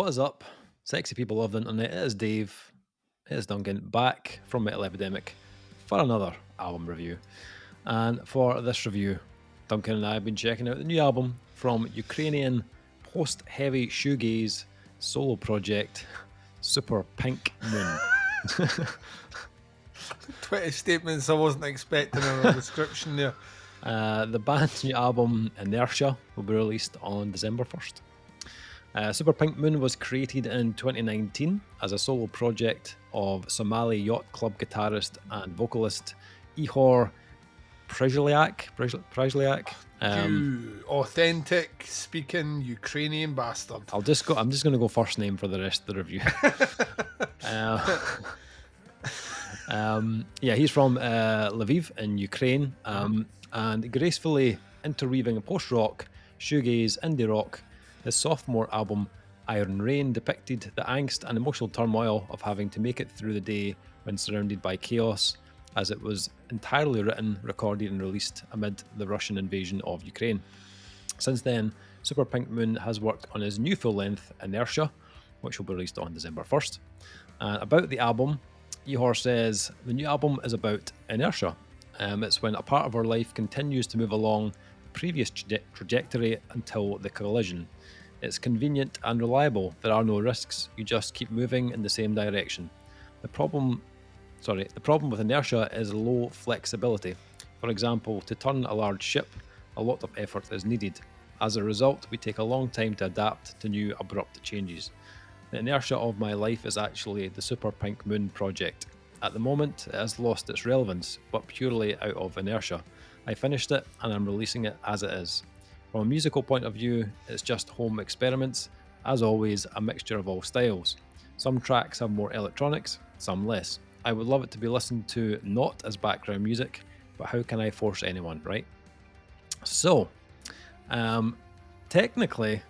What is up, sexy people of the internet? It is Dave, it is Duncan, back from Metal Epidemic for another album review. And for this review, Duncan and I have been checking out the new album from Ukrainian post-heavy shoegaze solo project, Super Pink Moon. 20 statements I wasn't expecting in a description there. The band's new album, Inertia, will be released on December 1st. Super Pink Moon was created in 2019 as a solo project of Somali Yacht club guitarist and vocalist Ihor Przejliak. You authentic speaking Ukrainian bastard. I'm just going to go first name for the rest of the review. He's from Lviv in Ukraine, and gracefully interweaving post-rock, shoegaze, indie rock, his sophomore album, Iron Rain, depicted the angst and emotional turmoil of having to make it through the day when surrounded by chaos, as it was entirely written, recorded and released amid the Russian invasion of Ukraine. Since then, Super Pink Moon has worked on his new full-length, Inertia, which will be released on December 1st. About the album, Ihor says, the new album is about inertia. It's when a part of our life continues to move along the previous trajectory until the collision. It's convenient and reliable. There are no risks. You just keep moving in the same direction. The problem with inertia is low flexibility. For example, to turn a large ship, a lot of effort is needed. As a result, we take a long time to adapt to new abrupt changes. The inertia of my life is actually the Super Pink Moon project. At the moment, it has lost its relevance, but purely out of inertia. I finished it and I'm releasing it as it is. From a musical point of view, it's just home experiments, as always, a mixture of all styles. Some tracks have more electronics, some less. I would love it to be listened to not as background music, but how can I force anyone, right? So, technically,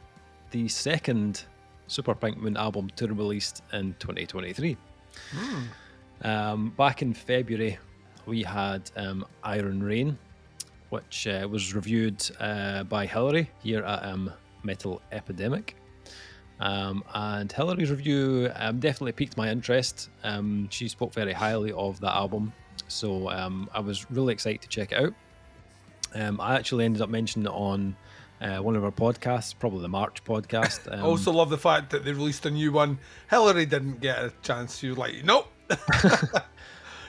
the second Super Pink Moon album to be released in 2023. Back in February, we had Iron Rain, which was reviewed by Hillary here at Metal Epidemic. And Hillary's review definitely piqued my interest. She spoke very highly of that album, so I was really excited to check it out. I actually ended up mentioning it on one of our podcasts, probably the March podcast. I also love the fact that they released a new one. Hillary didn't get a chance. She was like, nope.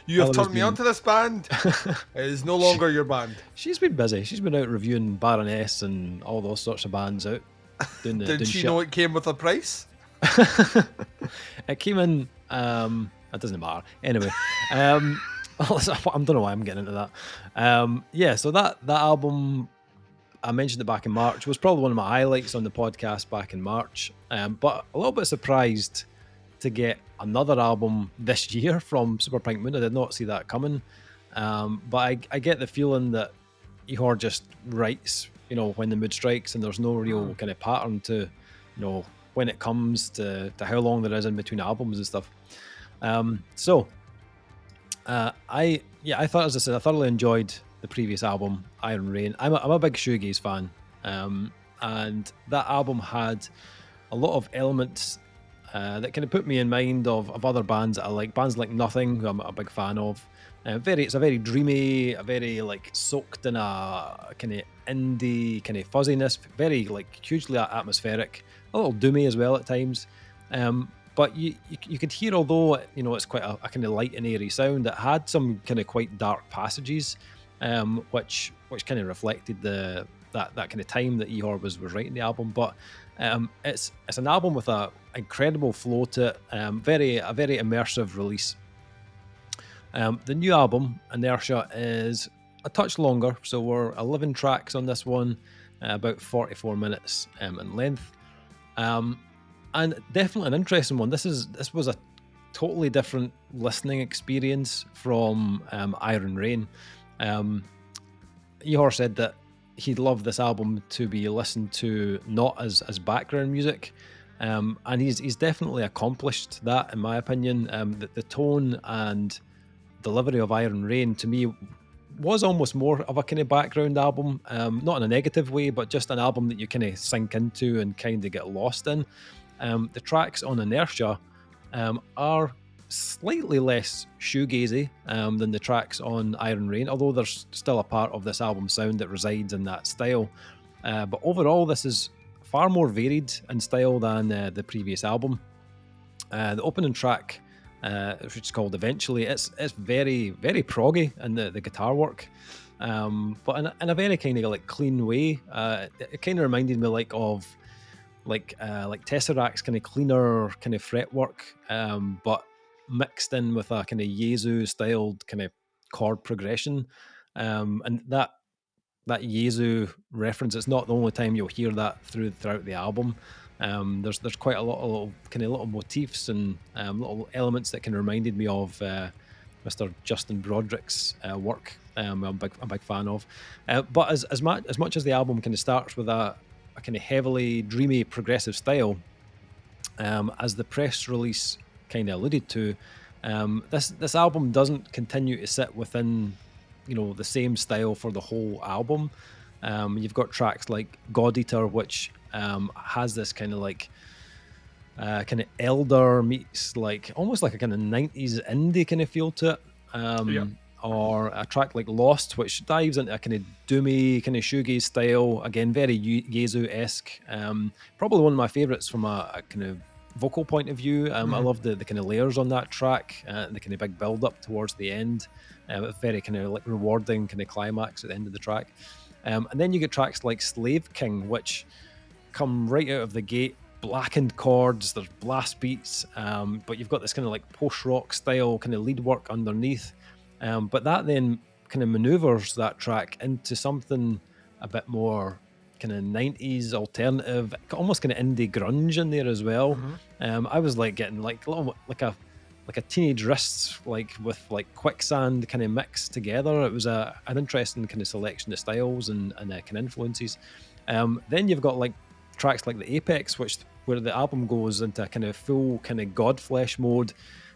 You have turned me onto this band. It is no longer your band. She's been busy. She's been out reviewing Baroness and all those sorts of bands out. Did she know it came with a price? It came in. It doesn't matter. Anyway, I don't know why I'm getting into that. So that album, I mentioned it back in March, was probably one of my highlights on the podcast back in March. But a little bit surprised to get another album this year from Super Pink Moon. I did not see that coming. But I get the feeling that Ihor just writes, when the mood strikes, and there's no real kind of pattern to, when it comes to how long there is in between albums and stuff. I thought, as I said, I thoroughly enjoyed the previous album, Iron Rain. I'm a big shoegaze fan, and that album had a lot of elements that kind of put me in mind of other bands that I like. Bands like Nothing, who I'm a big fan of. It's a very dreamy, a very soaked in a kind of indie kind of fuzziness, very hugely atmospheric, a little doomy as well at times. But you could hear, although it's quite a kind of light and airy sound, it had some kind of quite dark passages, which kind of reflected that kind of time that Ihor was writing the album. But it's an album with an incredible flow to it, a very immersive release. The new album, Inertia, is a touch longer, so we're 11 tracks on this one, about 44 minutes in length. And definitely an interesting one. This was a totally different listening experience from Iron Rain. Ihor said that he'd love this album to be listened to not as background music, and he's definitely accomplished that, in my opinion. The tone and delivery of Iron Rain, to me, was almost more of a kind of background album, not in a negative way, but just an album that you kind of sink into and kind of get lost in. The tracks on Inertia are slightly less shoegazy than the tracks on Iron Rain, although there's still a part of this album sound that resides in that style. But overall, this is far more varied in style than the previous album. The opening track, which is called Eventually, it's very, very proggy in the guitar work, but in a very kind of like clean way. It kind of reminded me of Tesseract's kind of cleaner kind of fretwork, but mixed in with a kind of Jesu styled kind of chord progression, and that Jesu reference. It's not the only time you'll hear that throughout the album. There's quite a lot of little motifs and little elements that kind of reminded me of Mr. Justin Broderick's work. I'm a big fan of. But as much as the album kind of starts with a kind of heavily dreamy progressive style, as the press release kind of alluded to, this album doesn't continue to sit within the same style for the whole album. You've got tracks like God Eater, which has this kind of elder meets almost like a kind of 90s indie kind of feel to it. Yep. Or a track like Lost, which dives into a kind of doomy kind of shoegaze style, again very Jesu-esque. Probably one of my favorites from a kind of vocal point of view. I love the kind of layers on that track, and the kind of big build up towards the end. Very kind of like rewarding kind of climax at the end of the track. And then you get tracks like Slave King, which come right out of the gate, blackened chords, there's blast beats, but you've got this kind of like post-rock style kind of lead work underneath. But that then kind of maneuvers that track into something a bit more kind of 90s alternative, almost kind of indie grunge in there as well. I was like getting like a little like a teenage wrists with quicksand kind of mixed together. It was an interesting kind of selection of styles and kind of influences. Then you've got like tracks like the Apex, where the album goes into a kind of full kind of Godflesh mode,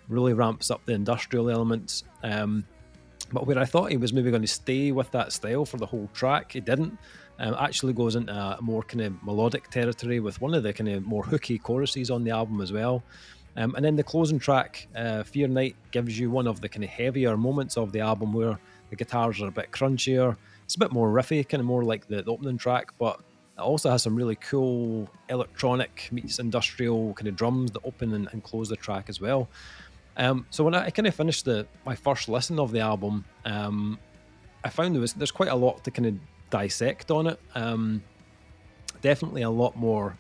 really ramps up the industrial elements. But where I thought he was maybe going to stay with that style for the whole track, he didn't. Actually goes into a more kind of melodic territory with one of the kind of more hooky choruses on the album as well. And then the closing track, Fear Night, gives you one of the kind of heavier moments of the album where the guitars are a bit crunchier. It's a bit more riffy, kind of more like the opening track, but it also has some really cool electronic meets industrial kind of drums that open and close the track as well. So when I kind of finished my first listen of the album, I found there's quite a lot to kind of dissect on it. Definitely a lot more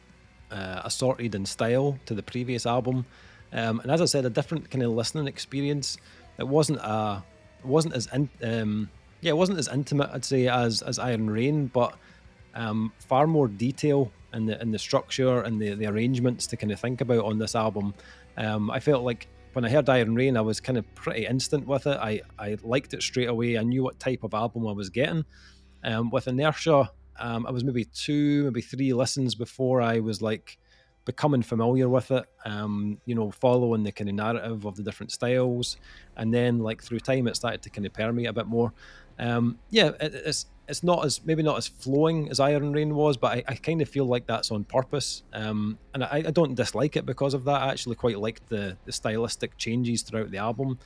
assorted in style to the previous album, and as I said, a different kind of listening experience. It wasn't as intimate, I'd say, as Iron Rain, but far more detail in the structure and the arrangements to kind of think about on this album. I felt like when I heard Iron Rain, I was kind of pretty instant with it. I liked it straight away. I knew what type of album I was getting. With Inertia, I was maybe 2, maybe 3 listens before I was like becoming familiar with it, following the kind of narrative of the different styles. And then like through time, it started to kind of permeate a bit more. It's maybe not as flowing as Iron Rain was, but I kind of feel like that's on purpose. And I don't dislike it because of that. I actually quite like the stylistic changes throughout the album.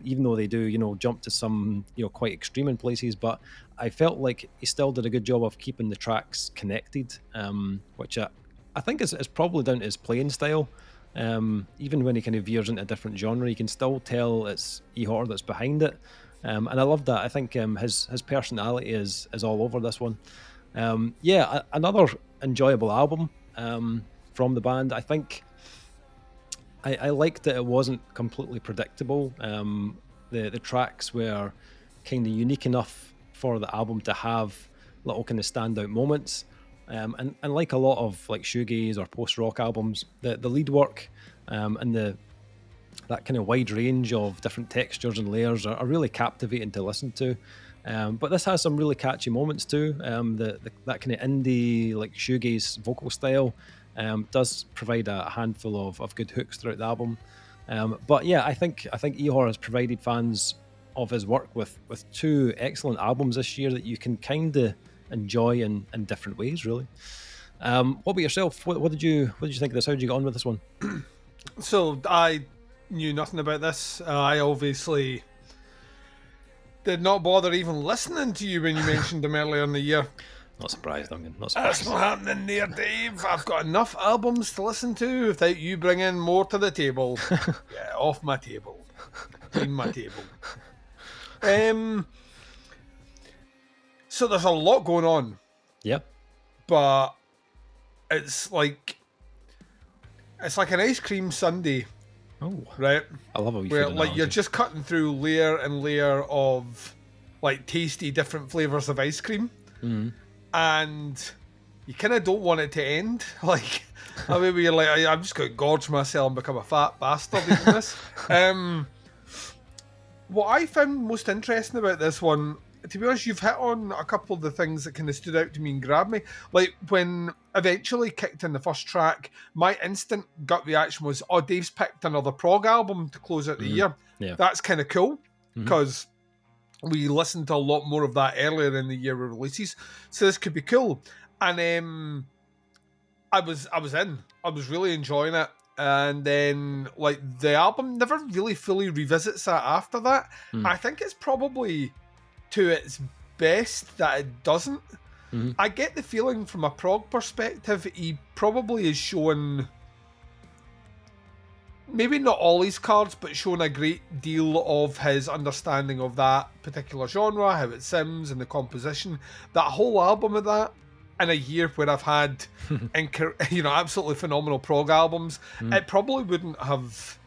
Even though they do, jump to some, quite extreme in places, but I felt like he still did a good job of keeping the tracks connected, which I think is probably down to his playing style. Even when he kind of veers into a different genre, you can still tell it's Ihor that's behind it. And I love that. I think his personality is all over this one. Another enjoyable album from the band. I think I liked that it wasn't completely predictable. The tracks were kind of unique enough for the album to have little kind of standout moments. And like a lot of like shoegaze or post-rock albums, the lead work and that kind of wide range of different textures and layers are really captivating to listen to. But this has some really catchy moments too. That kind of indie like shoegaze vocal style does provide a handful of good hooks throughout the album. But yeah, I think Ihor has provided fans of his work with 2 excellent albums this year that you can kind of enjoy in different ways, really. What about yourself? What did you think of this? How did you get on with this one? So I knew nothing about this. I obviously did not bother even listening to you when you mentioned them earlier in the year. Not surprised, Duncan. Not That's surprised. not happening there, Dave. I've got enough albums to listen to without you bringing more to the table. Get off my table. Clean my table. So there's a lot going on, Yeah. but it's like an ice cream sundae, Oh, right? I love a wee Where food like you're analogy. just cutting through layer and layer of like tasty different flavors of ice cream, and you kind of don't want it to end. Like, I mean, you're like, I'm just going to gorge myself and become a fat bastard eating this. What I found most interesting about this one, to be honest, you've hit on a couple of the things that kind of stood out to me and grabbed me. Like when eventually kicked in the first track, my instant gut reaction was, "Oh, Dave's picked another prog album to close out the year." Yeah. That's kind of cool because we listened to a lot more of that earlier in the year with releases, so this could be cool. And I was in. I was really enjoying it. And then, like, the album never really fully revisits that after that. I think it's probably to its best that it doesn't. I get the feeling from a prog perspective, he probably is showing, maybe not all his cards, but showing a great deal of his understanding of that particular genre, how it sims and the composition. That whole album of that, in a year where I've had, absolutely phenomenal prog albums, it probably wouldn't have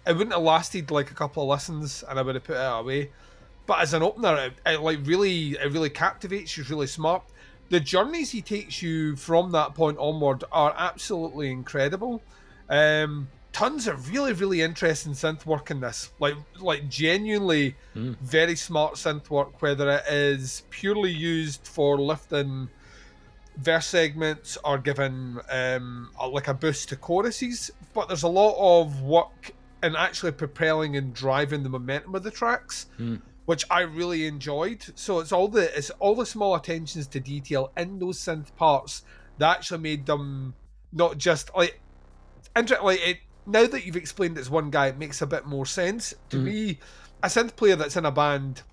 lasted like a couple of listens, and I would have put it away. But as an opener, it really captivates you. It's really smart. The journeys he takes you from that point onward are absolutely incredible. Tons of really interesting synth work in this, like genuinely very smart synth work. Whether it is purely used for lifting verse segments or giving like a boost to choruses, but there's a lot of work in actually propelling and driving the momentum of the tracks, which I really enjoyed. So it's all the small attentions to detail in those synth parts that actually made them not just like now that you've explained it's one guy, it makes a bit more sense. To me, a synth player that's in a band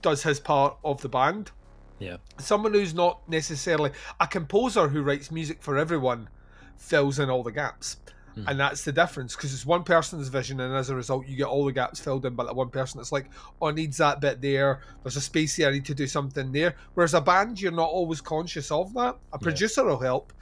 does his part of the band. Yeah. Someone who's not necessarily a composer who writes music for everyone fills in all the gaps. And that's the difference, because it's one person's vision, and as a result you get all the gaps filled in by that one person. It's like, oh, it needs that bit there, there's a space here, I need to do something there. Whereas a band, you're not always conscious of that. A producer will help.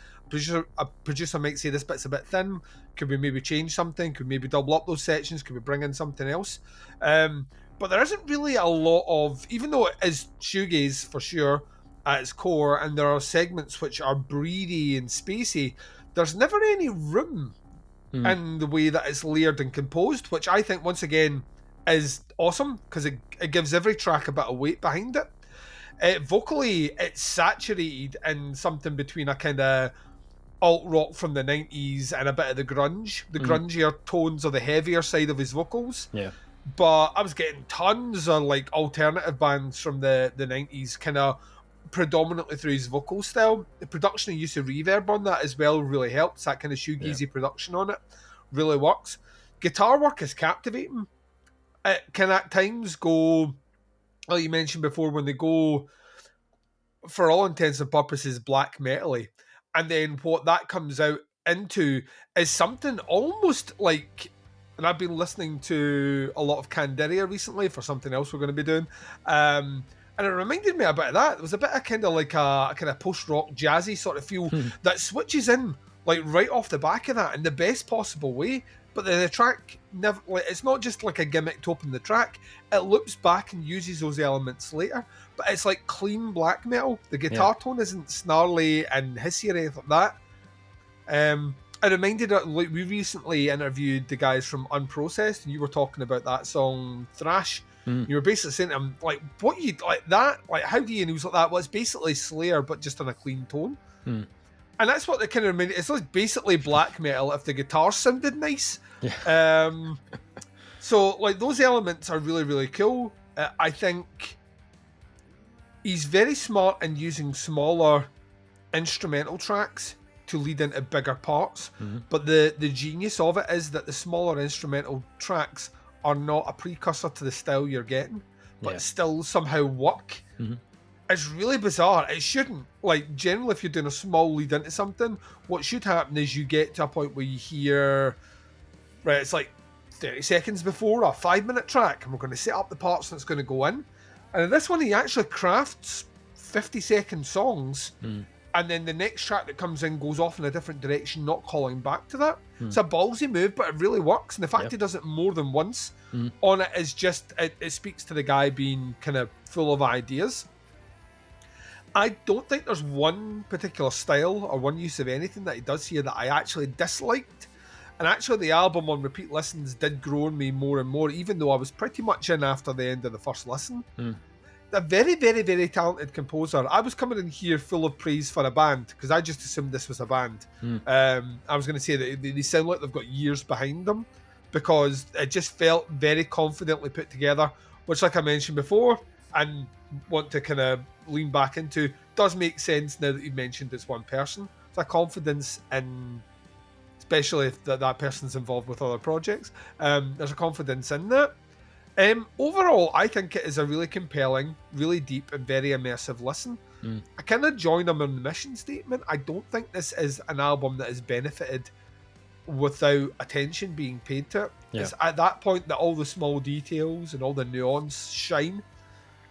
A producer might say this bit's a bit thin, could we maybe change something, could we maybe double up those sections, could we bring in something else. But there isn't really a lot of, even though it is shoegaze for sure at its core, and there are segments which are breathy and spacey, there's never any room in the way that it's layered and composed, which I think, once again, is awesome, because it gives every track a bit of weight behind it. Vocally, it's saturated in something between a kind of alt-rock from the 90s and a bit of the grunge. The grungier tones are the heavier side of his vocals. Yeah. But I was getting tons of like alternative bands from the 90s, kind of predominantly through his vocal style. The production and use of reverb on that as well really helps. That kind of shoegazy production on it really works. Guitar work is captivating. It can at times go, like you mentioned before, when they go, for all intents and purposes, black metal-y. And then what that comes out into is something almost like, and I've been listening to a lot of Candiria recently for something else we're going to be doing, and it reminded me a bit of that. It was a bit of kind of like a kind of post-rock jazzy sort of feel that switches in like right off the back of that in the best possible way. But then the track never, like, it's not just like a gimmick to open the track. It loops back and uses those elements later. But it's like clean black metal. The guitar tone isn't snarly and hissy or anything like that. I reminded her, like, we recently interviewed the guys from Unprocessed, and you were talking about that song Thrash. You were basically saying to him, like, what you like that? Like, how do you? And he was like that. Well, it's basically Slayer, but just on a clean tone. And that's what they kind of reminded. It's like basically black metal if the guitar sounded nice. So, like, those elements are really cool. I think he's very smart in using smaller instrumental tracks to lead into bigger parts. Mm-hmm. But the genius of it is that the smaller instrumental tracks are not a precursor to the style you're getting, but still somehow work. Mm-hmm. It's really bizarre. It shouldn't. Like, generally, if you're doing a small lead into something, what should happen is you get to a point where you hear, right, it's like 30 seconds before a 5-minute track, and we're going to set up the parts that's going to go in. And in this one, he actually crafts 50-second songs, and then the next track that comes in goes off in a different direction, not calling back to that. It's a ballsy move, but it really works. And the fact he does it more than once on it is just, it speaks to the guy being kind of full of ideas. I don't think there's one particular style or one use of anything that he does here that I actually disliked. And actually, the album on repeat listens did grow on me more and more, even though I was pretty much in after the end of the first listen. A very, very, very talented composer. I was coming in here full of praise for a band, because I just assumed this was a band. I was going to say that they sound like they've got years behind them, because it just felt very confidently put together, which, like I mentioned before, and want to kind of lean back into, does make sense now that you've mentioned it's one person. It's a confidence in, especially if that person's involved with other projects, there's a confidence in that. Overall, I think it is a really compelling, really deep, and very immersive listen. I kind of join them on the mission statement. I don't think this is an album that has benefited without attention being paid to it. It's at that point that all the small details and all the nuance shine.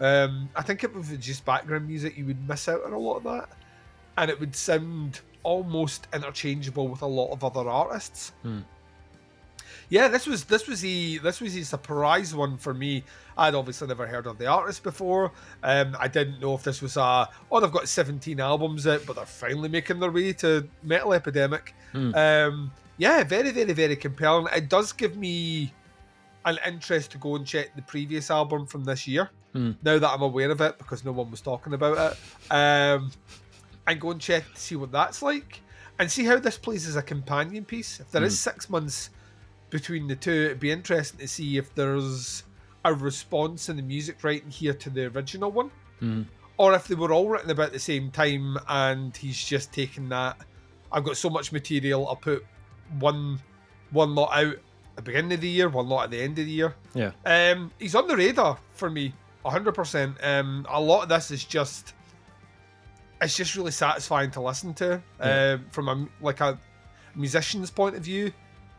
I think if it was just background music, you would miss out on a lot of that, and it would sound almost interchangeable with a lot of other artists. Yeah, this was a surprise one for me. I'd obviously never heard of the artist before. I didn't know if this was they've got 17 albums out, but they're finally making their way to Metal Epidemic. Yeah, very, very, very compelling. It does give me an interest to go and check the previous album from this year, now that I'm aware of it, because no one was talking about it. And go and check to see what that's like, and see how this plays as a companion piece. If there is 6 months between the two, it'd be interesting to see if there's a response in the music writing here to the original one, or if they were all written about the same time and he's just taken that, I've got so much material, I'll put one lot out at the beginning of the year, one lot at the end of the year. He's on the radar for me 100%. A lot of this is just, it's just really satisfying to listen to, from a musician's point of view,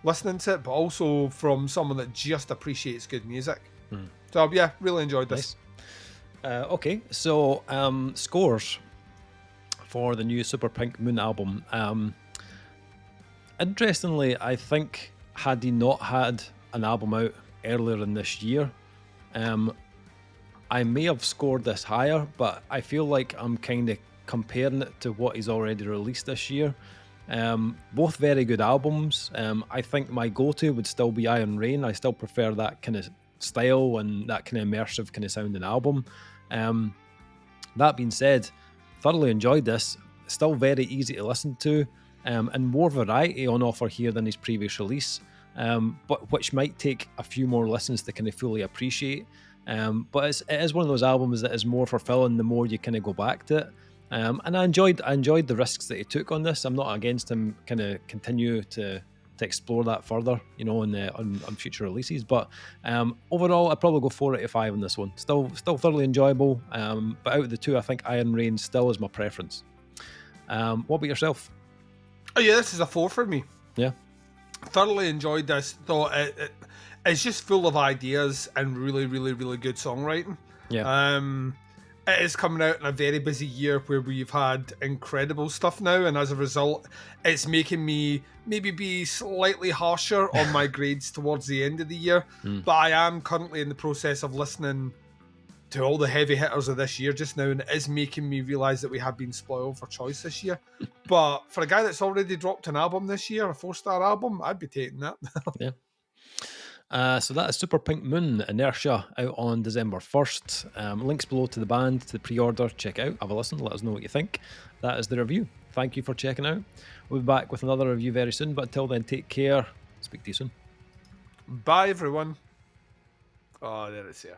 listening to it, but also from someone that just appreciates good music. So yeah, really enjoyed this. Nice. Okay, so scores for the new Super Pink Moon album. Interestingly, I think had he not had an album out earlier in this year, I may have scored this higher, but I feel like I'm kind of comparing it to what he's already released this year. Both very good albums. I think my go-to would still be Iron Rain. I still prefer that kind of style and that kind of immersive kind of sounding album. That being said, thoroughly enjoyed this. Still very easy to listen to, and more variety on offer here than his previous release, but which might take a few more listens to kind of fully appreciate. But it is one of those albums that is more fulfilling the more you kind of go back to it. And I enjoyed the risks that he took on this. I'm not against him kind of continue to explore that further, on future releases. But overall, I'd probably go 4 out of 5 on this one. Still thoroughly enjoyable. But out of the two, I think Iron Rain still is my preference. What about yourself? Oh yeah, this is a 4 for me. Yeah, thoroughly enjoyed this. Thought it's just full of ideas and really, really, really good songwriting. Yeah. It is coming out in a very busy year where we've had incredible stuff now, and as a result, it's making me maybe be slightly harsher on my grades towards the end of the year. But I am currently in the process of listening to all the heavy hitters of this year just now, and it is making me realise that we have been spoiled for choice this year. But for a guy that's already dropped an album this year, a 4-star album, I'd be taking that. Yeah. So that is Super Pink Moon, Inertia, out on December 1st. Links below to the band, to the pre-order. Check it out, have a listen, let us know what you think. That is the review. Thank you for checking out. We'll be back with another review very soon, but until then, take care. Speak to you soon. Bye, everyone. Oh, there it's here.